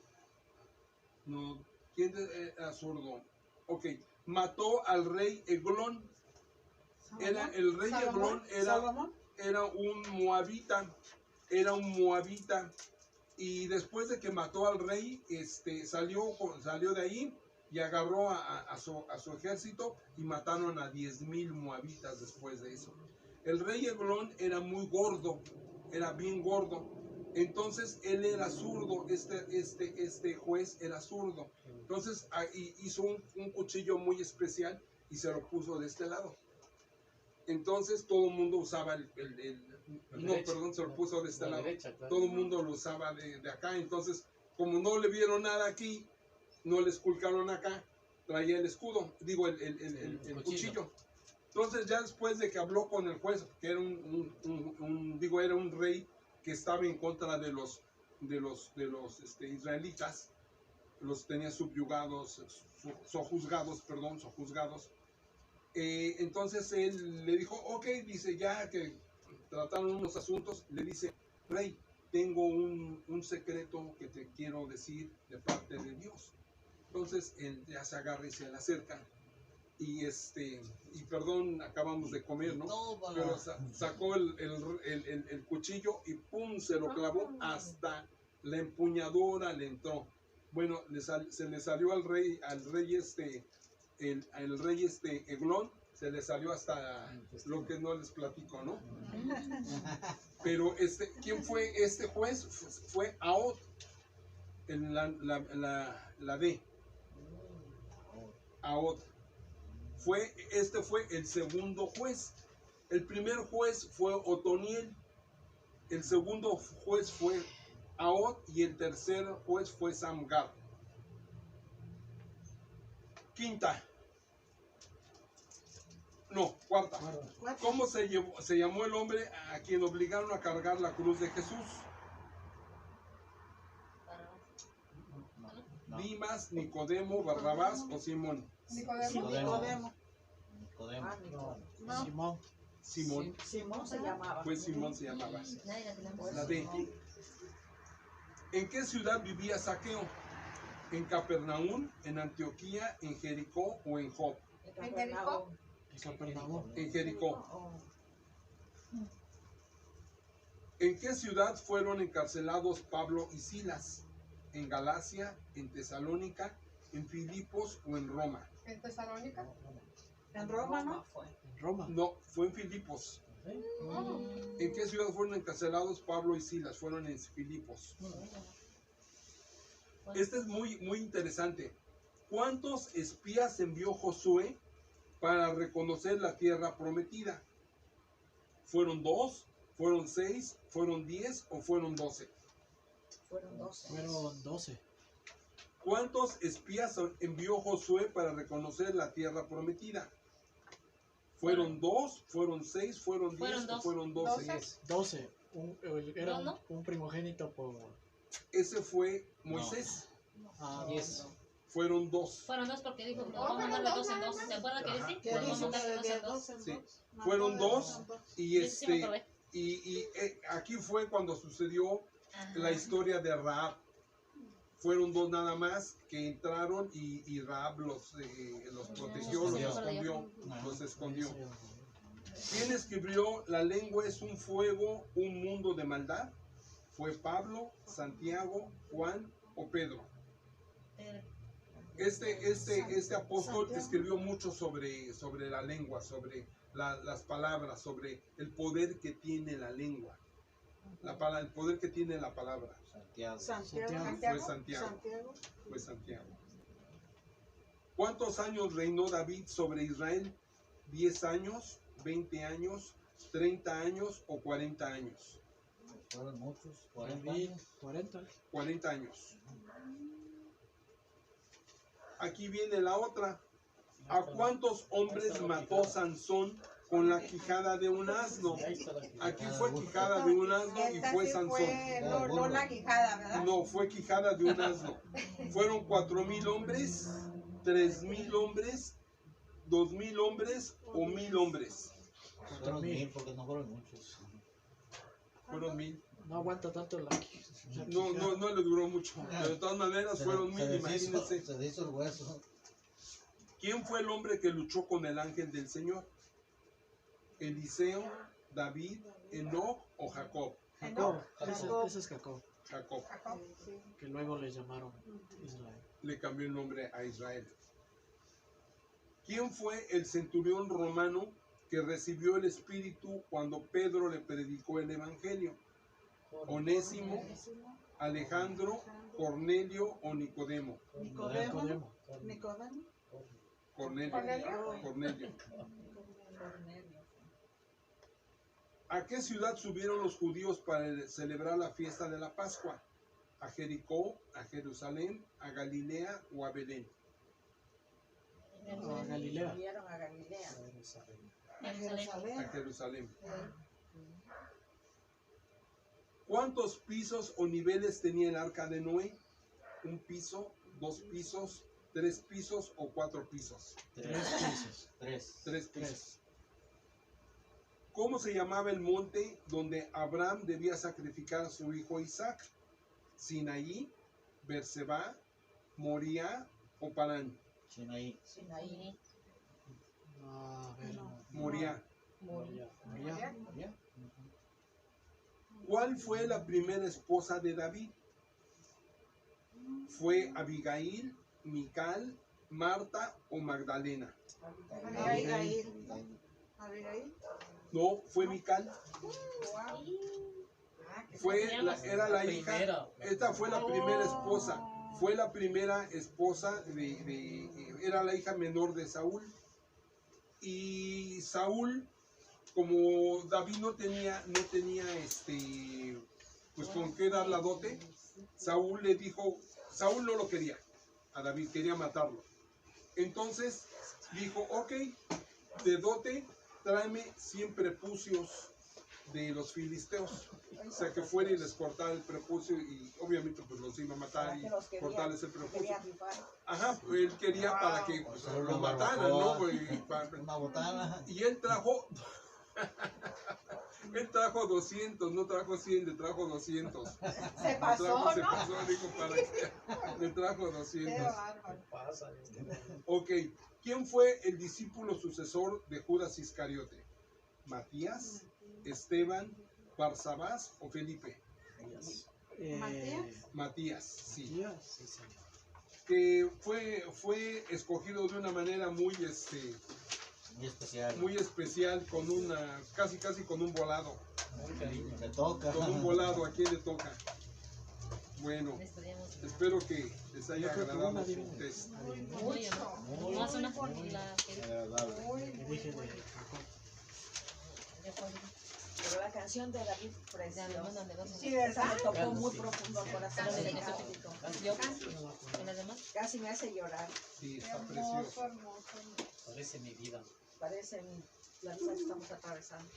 No, ¿quién era zurdo? Ok, mató al rey Eglón. El rey Eglón era un moabita. Era un moabita. Y después de que mató al rey, salió de ahí y agarró a su ejército y mataron a 10,000 moabitas después de eso. El rey Eglón era muy gordo, era bien gordo. Entonces él era zurdo, este juez era zurdo. Entonces hizo un cuchillo muy especial y se lo puso de este lado. Entonces todo el mundo usaba se lo puso de este La lado. derecha, claro. Todo el mundo lo usaba de acá. Entonces, como no le vieron nada aquí, no le esculcaron acá, traía el escudo, digo el cuchillo. Entonces ya después de que habló con el juez, que era era un rey que estaba en contra de los israelitas, los tenía subyugados, sojuzgados. Entonces él le dijo, ok, dice, ya que trataron unos asuntos, le dice, rey, tengo un secreto que te quiero decir de parte de Dios. Entonces él ya se agarra y se le acerca y perdón, acabamos de comer, ¿no? Pero sacó el cuchillo y pum, se lo clavó hasta la empuñadura le entró. Bueno, se le salió al rey Eglón, se le salió hasta lo que no les platico, ¿no? Pero ¿quién fue este juez? Fue Ahod, en la D. Ahod. Este fue el segundo juez. El primer juez fue Otoniel, el segundo juez fue Ahod y el tercer juez fue Samgar. Cuarta. ¿Cómo se llamó el hombre a quien obligaron a cargar la cruz de Jesús? Dimas, Nicodemo, Barrabás o Simón. Nicodemo. Simón. Simón se llamaba. Pues Simón se llamaba. Nadie la tenemos. La D. ¿En qué ciudad vivía Zaqueo? ¿En Capernaum, en Antioquía, en Jericó o en Job? ¿En Jericó? En Jericó. ¿En qué ciudad fueron encarcelados Pablo y Silas? ¿En Galacia, en Tesalónica, en Filipos o en Roma? ¿En Tesalónica? En Roma, ¿no? No, fue en Filipos. ¿En qué ciudad fueron encarcelados Pablo y Silas? Fueron en Filipos. Este es muy, muy interesante. ¿Cuántos espías envió Josué para reconocer la tierra prometida? ¿Fueron 2? ¿Fueron 6? ¿Fueron 10 o fueron 12? Fueron 12. Fueron 12. ¿Cuántos espías envió Josué para reconocer la tierra prometida? ¿Fueron 2? ¿Fueron 6? ¿Fueron 10 o fueron 12? 12. Era un primogénito por... Ese fue Moisés. 10. Fueron 2. Fueron 2 porque dijo, vamos a mandar los 2 en 2. ¿Se acuerdan que dice? ¿Qué Vamos a dice? mandar los 2 en 2. Sí. Fueron 2 y Ese sí me acordé. aquí fue cuando sucedió la historia de Rahab. Fueron 2 nada más que entraron y Rahab los protegió, los escondió. ¿Quién escribió La lengua es un fuego, un mundo de maldad? ¿Fue Pablo, Santiago, Juan o Pedro? Este apóstol escribió mucho sobre la lengua, sobre las palabras, sobre el poder que tiene la lengua. El poder que tiene la palabra. Fue Santiago. ¿Cuántos años reinó David sobre Israel? ¿10 años, 20 años, 30 años o 40 años? Fueron muchos, 40 años. 40 años. Aquí viene la otra. ¿A cuántos hombres mató Sansón con la quijada de un asno? Aquí fue quijada de un asno y fue Sansón. No la quijada, ¿verdad? No, fue quijada de un asno. Fueron 4,000 hombres, 3,000 hombres, 2,000 hombres o 1,000 hombres. Fueron 1,000 porque no fueron muchos. Fueron 1,000. No aguanta tanto la No le duró mucho. Pero de todas maneras fueron 1,000, imagínense. Se hizo el hueso. ¿Quién fue el hombre que luchó con el ángel del Señor? ¿Eliseo, David, Enoc o Jacob? Jacob. Ese es Jacob. Jacob. Que luego le llamaron Israel. Le cambió el nombre a Israel. ¿Quién fue el centurión romano que recibió el Espíritu cuando Pedro le predicó el Evangelio? ¿Onésimo, Alejandro, Cornelio o Nicodemo? Cornelio. ¿A qué ciudad subieron los judíos para celebrar la fiesta de la Pascua? ¿A Jericó, a Jerusalén, a Galilea o a Belén? A Galilea. A Jerusalén. ¿Cuántos pisos o niveles tenía el arca de Noé? ¿1 piso, 2 pisos, 3 pisos o 4 pisos? 3 pisos. ¿Cómo se llamaba el monte donde Abraham debía sacrificar a su hijo Isaac? ¿Sinaí, Berseba, Moría o Parán? Sinaí. Moría. ¿Cuál fue la primera esposa de David? ¿Fue Abigail, Mical, Marta o Magdalena? Abigail. No, fue Mical. Era la hija. Esta fue la primera esposa. Fue la primera esposa era la hija menor de Saúl. Y Saúl, como David no tenía pues con qué dar la dote, Saúl le dijo, Saúl no lo quería a David, quería matarlo. Entonces dijo, ok, de dote tráeme 100 prepucios de los filisteos. O sea, que fuera y les cortara el prepucio y obviamente pues los iba a matar y cortarles el prepucio. Ajá, él quería para que pues, lo mataran, ¿no? Una botana. Y él trajo 200, no trajo 100, le trajo 200. Se pasó, Se ¿no? pasó, dijo, para que le trajo 200. Qué bárbaro. Ok, ¿quién fue el discípulo sucesor de Judas Iscariote? ¿Matías, Esteban, Barsabás o Felipe? Matías, sí. Que fue escogido de una manera muy especial, con una casi con un volado. Le toca. Con un volado, ¿a quién le toca? Bueno, espero que les haya agradado su test. Pero la canción de David preciosa. Sí, ¿verdad? Me tocó muy profundo al corazón. demás? Casi me hace llorar. Sí, está precioso. Parece mi vida. Parece la vida que estamos atravesando.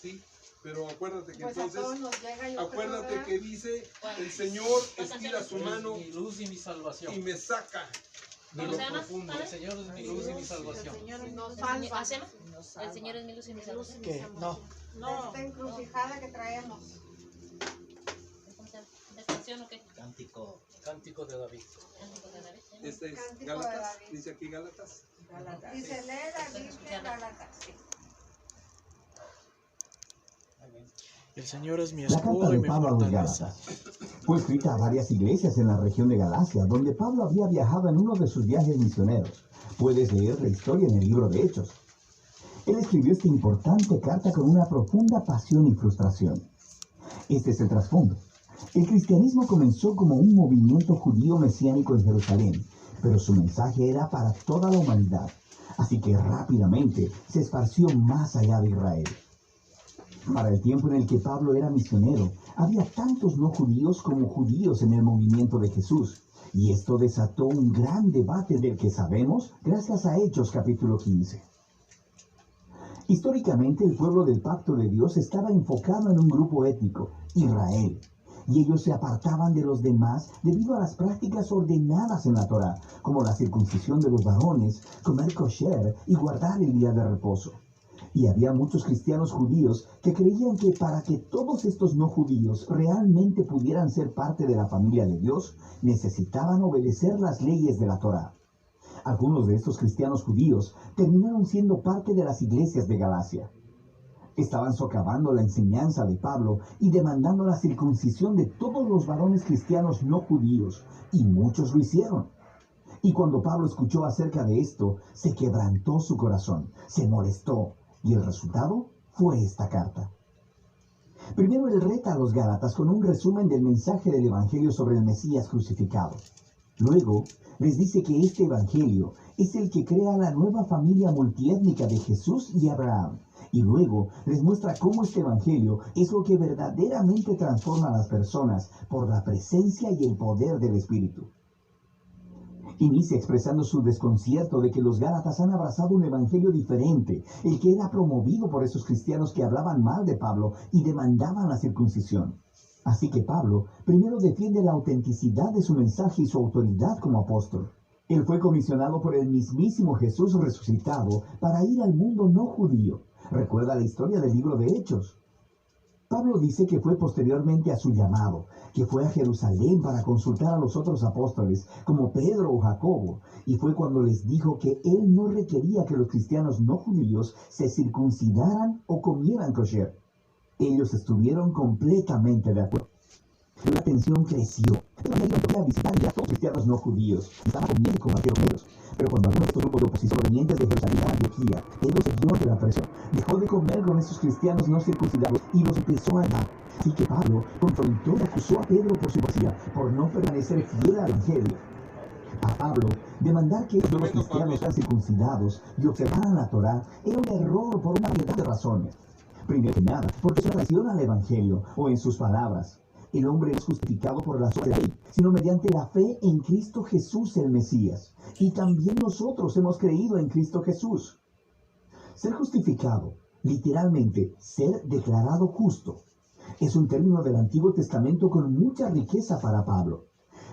Sí, pero acuérdate que Pues a todos entonces, nos llega, yo acuérdate creo, que dice, el Señor estira su Es mano mi luz y mi salvación. y me saca de ¿Cómo lo se llama? profundo. El Señor es mi luz y mi salvación. El Señor nos ¿Ah, se salva. llama? El Señor es mi luz y mi salvación. ¿Qué? No. De esta encrucijada que traemos. ¿Cómo se llama? ¿Es canción o qué? Cántico de David. Cántico de David. Este es Cántico de Gálatas, David. dice aquí Gálatas. Dice, lee la Biblia, Gálatas. El Señor es mi La carta escudo y de mi Pablo a los fortaleza. Gálatas fue escrita a varias iglesias en la región de Galacia, donde Pablo había viajado en uno de sus viajes misioneros. Puedes leer la historia en el libro de Hechos. Él escribió esta importante carta con una profunda pasión y frustración. Este es el trasfondo. El cristianismo comenzó como un movimiento judío mesiánico en Jerusalén, pero su mensaje era para toda la humanidad, así que rápidamente se esparció más allá de Israel. Para el tiempo en el que Pablo era misionero, había tantos no judíos como judíos en el movimiento de Jesús, y esto desató un gran debate del que sabemos gracias a Hechos capítulo 15. Históricamente, el pueblo del pacto de Dios estaba enfocado en un grupo étnico, Israel, y ellos se apartaban de los demás debido a las prácticas ordenadas en la Torá, como la circuncisión de los varones, comer kosher y guardar el día de reposo. Y había muchos cristianos judíos que creían que para que todos estos no judíos realmente pudieran ser parte de la familia de Dios, necesitaban obedecer las leyes de la Torá. Algunos de estos cristianos judíos terminaron siendo parte de las iglesias de Galacia. Estaban socavando la enseñanza de Pablo y demandando la circuncisión de todos los varones cristianos no judíos, y muchos lo hicieron. Y cuando Pablo escuchó acerca de esto, se quebrantó su corazón, se molestó, y el resultado fue esta carta. Primero él reta a los Gálatas con un resumen del mensaje del Evangelio sobre el Mesías crucificado. Luego les dice que este Evangelio es el que crea la nueva familia multiétnica de Jesús y Abraham. Y luego les muestra cómo este Evangelio es lo que verdaderamente transforma a las personas por la presencia y el poder del Espíritu. Inicia expresando su desconcierto de que los Gálatas han abrazado un evangelio diferente, el que era promovido por esos cristianos que hablaban mal de Pablo y demandaban la circuncisión. Así que Pablo primero defiende la autenticidad de su mensaje y su autoridad como apóstol. Él fue comisionado por el mismísimo Jesús resucitado para ir al mundo no judío. Recuerda la historia del libro de Hechos. Pablo dice que fue posteriormente a su llamado, que fue a Jerusalén para consultar a los otros apóstoles, como Pedro o Jacobo, y fue cuando les dijo que él no requería que los cristianos no judíos se circuncidaran o comieran kosher. Ellos estuvieron completamente de acuerdo. La tensión creció. A visitar a los cristianos no judíos. Estaba comiendo con ellos. Pero cuando algunos de estos grupos de oposición provenientes de Jerusalén a Antioquía, Pedro se dio de la presión. Dejó de comer con esos cristianos no circuncidados y los empezó a dar. Así que Pablo confrontó y acusó a Pedro por su hipocresía, por no permanecer fiel al Evangelio. A Pablo, demandar que los cristianos sean circuncidados y observaran la Torá era un error por una variedad de razones. Primero que nada, porque se relaciona al Evangelio, o en sus palabras, el hombre no es justificado por las obras de la ley, sino mediante la fe en Cristo Jesús el Mesías. Y también nosotros hemos creído en Cristo Jesús. Ser justificado, literalmente, ser declarado justo, es un término del Antiguo Testamento con mucha riqueza para Pablo.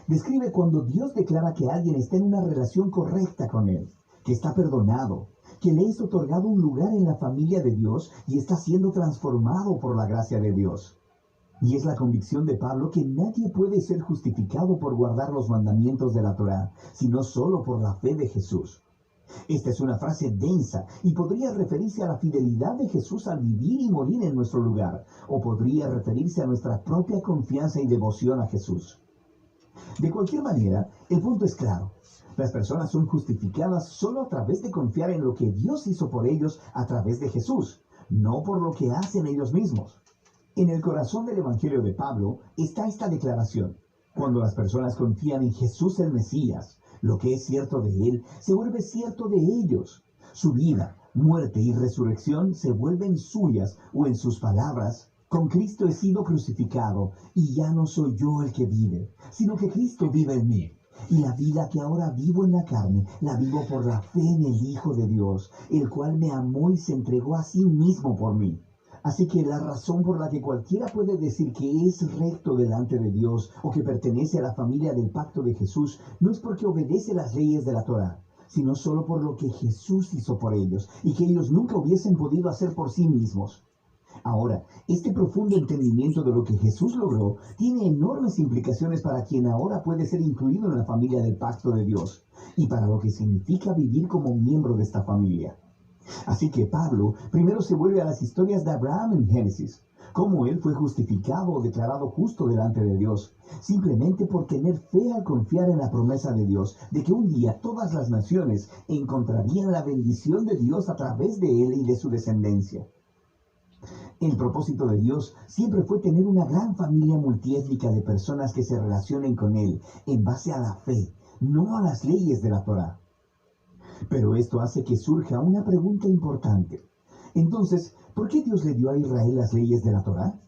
Describe cuando Dios declara que alguien está en una relación correcta con Él, que está perdonado, que le es otorgado un lugar en la familia de Dios y está siendo transformado por la gracia de Dios. Y es la convicción de Pablo que nadie puede ser justificado por guardar los mandamientos de la Torá, sino solo por la fe de Jesús. Esta es una frase densa y podría referirse a la fidelidad de Jesús al vivir y morir en nuestro lugar, o podría referirse a nuestra propia confianza y devoción a Jesús. De cualquier manera, el punto es claro. Las personas son justificadas solo a través de confiar en lo que Dios hizo por ellos a través de Jesús, no por lo que hacen ellos mismos. En el corazón del Evangelio de Pablo está esta declaración. Cuando las personas confían en Jesús el Mesías, lo que es cierto de Él se vuelve cierto de ellos. Su vida, muerte y resurrección se vuelven suyas, o en sus palabras, con Cristo he sido crucificado, y ya no soy yo el que vive, sino que Cristo vive en mí. Y la vida que ahora vivo en la carne, la vivo por la fe en el Hijo de Dios, el cual me amó y se entregó a sí mismo por mí. Así que la razón por la que cualquiera puede decir que es recto delante de Dios o que pertenece a la familia del pacto de Jesús no es porque obedece las leyes de la Torá, sino solo por lo que Jesús hizo por ellos y que ellos nunca hubiesen podido hacer por sí mismos. Ahora, este profundo entendimiento de lo que Jesús logró tiene enormes implicaciones para quien ahora puede ser incluido en la familia del pacto de Dios y para lo que significa vivir como miembro de esta familia. Así que Pablo primero se vuelve a las historias de Abraham en Génesis, cómo él fue justificado o declarado justo delante de Dios, simplemente por tener fe al confiar en la promesa de Dios, de que un día todas las naciones encontrarían la bendición de Dios a través de él y de su descendencia. El propósito de Dios siempre fue tener una gran familia multiétnica de personas que se relacionen con Él en base a la fe, no a las leyes de la Torá. Pero esto hace que surja una pregunta importante. Entonces, ¿por qué Dios le dio a Israel las leyes de la Torá?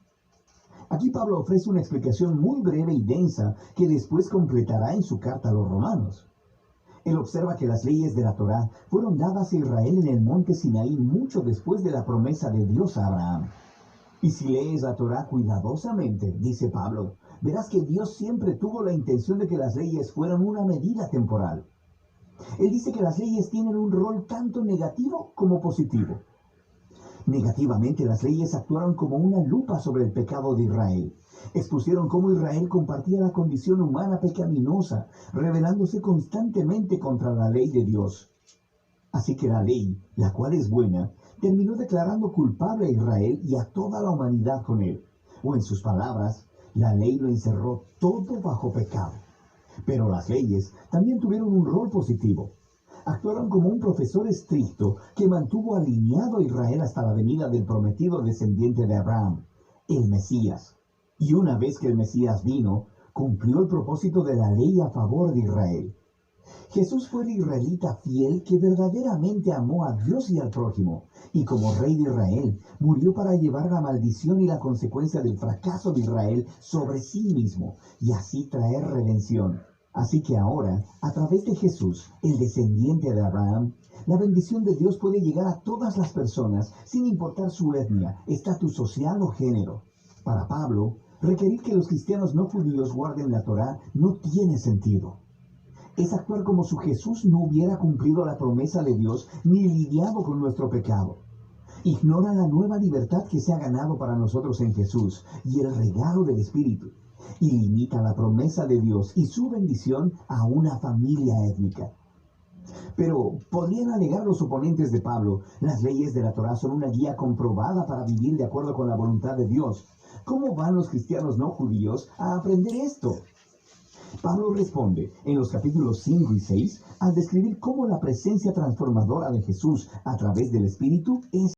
Aquí Pablo ofrece una explicación muy breve y densa que después completará en su carta a los romanos. Él observa que las leyes de la Torá fueron dadas a Israel en el monte Sinaí mucho después de la promesa de Dios a Abraham. Y si lees la Torá cuidadosamente, dice Pablo, verás que Dios siempre tuvo la intención de que las leyes fueran una medida temporal. Él dice que las leyes tienen un rol tanto negativo como positivo. Negativamente, las leyes actuaron como una lupa sobre el pecado de Israel. Expusieron cómo Israel compartía la condición humana pecaminosa, rebelándose constantemente contra la ley de Dios. Así que la ley, la cual es buena, terminó declarando culpable a Israel y a toda la humanidad con él. O en sus palabras, la ley lo encerró todo bajo pecado. Pero las leyes también tuvieron un rol positivo. Actuaron como un profesor estricto que mantuvo alineado a Israel hasta la venida del prometido descendiente de Abraham, el Mesías. Y una vez que el Mesías vino, cumplió el propósito de la ley a favor de Israel. Jesús fue el israelita fiel que verdaderamente amó a Dios y al prójimo, y como rey de Israel, murió para llevar la maldición y la consecuencia del fracaso de Israel sobre sí mismo, y así traer redención. Así que ahora, a través de Jesús, el descendiente de Abraham, la bendición de Dios puede llegar a todas las personas, sin importar su etnia, estatus social o género. Para Pablo, requerir que los cristianos no judíos guarden la Torá no tiene sentido. Es actuar como si Jesús no hubiera cumplido la promesa de Dios ni lidiado con nuestro pecado. Ignora la nueva libertad que se ha ganado para nosotros en Jesús y el regalo del Espíritu, y limita la promesa de Dios y su bendición a una familia étnica. Pero podrían alegar los oponentes de Pablo, las leyes de la Torá son una guía comprobada para vivir de acuerdo con la voluntad de Dios. ¿Cómo van los cristianos no judíos a aprender esto? Pablo responde en los capítulos 5 y 6 al describir cómo la presencia transformadora de Jesús a través del Espíritu es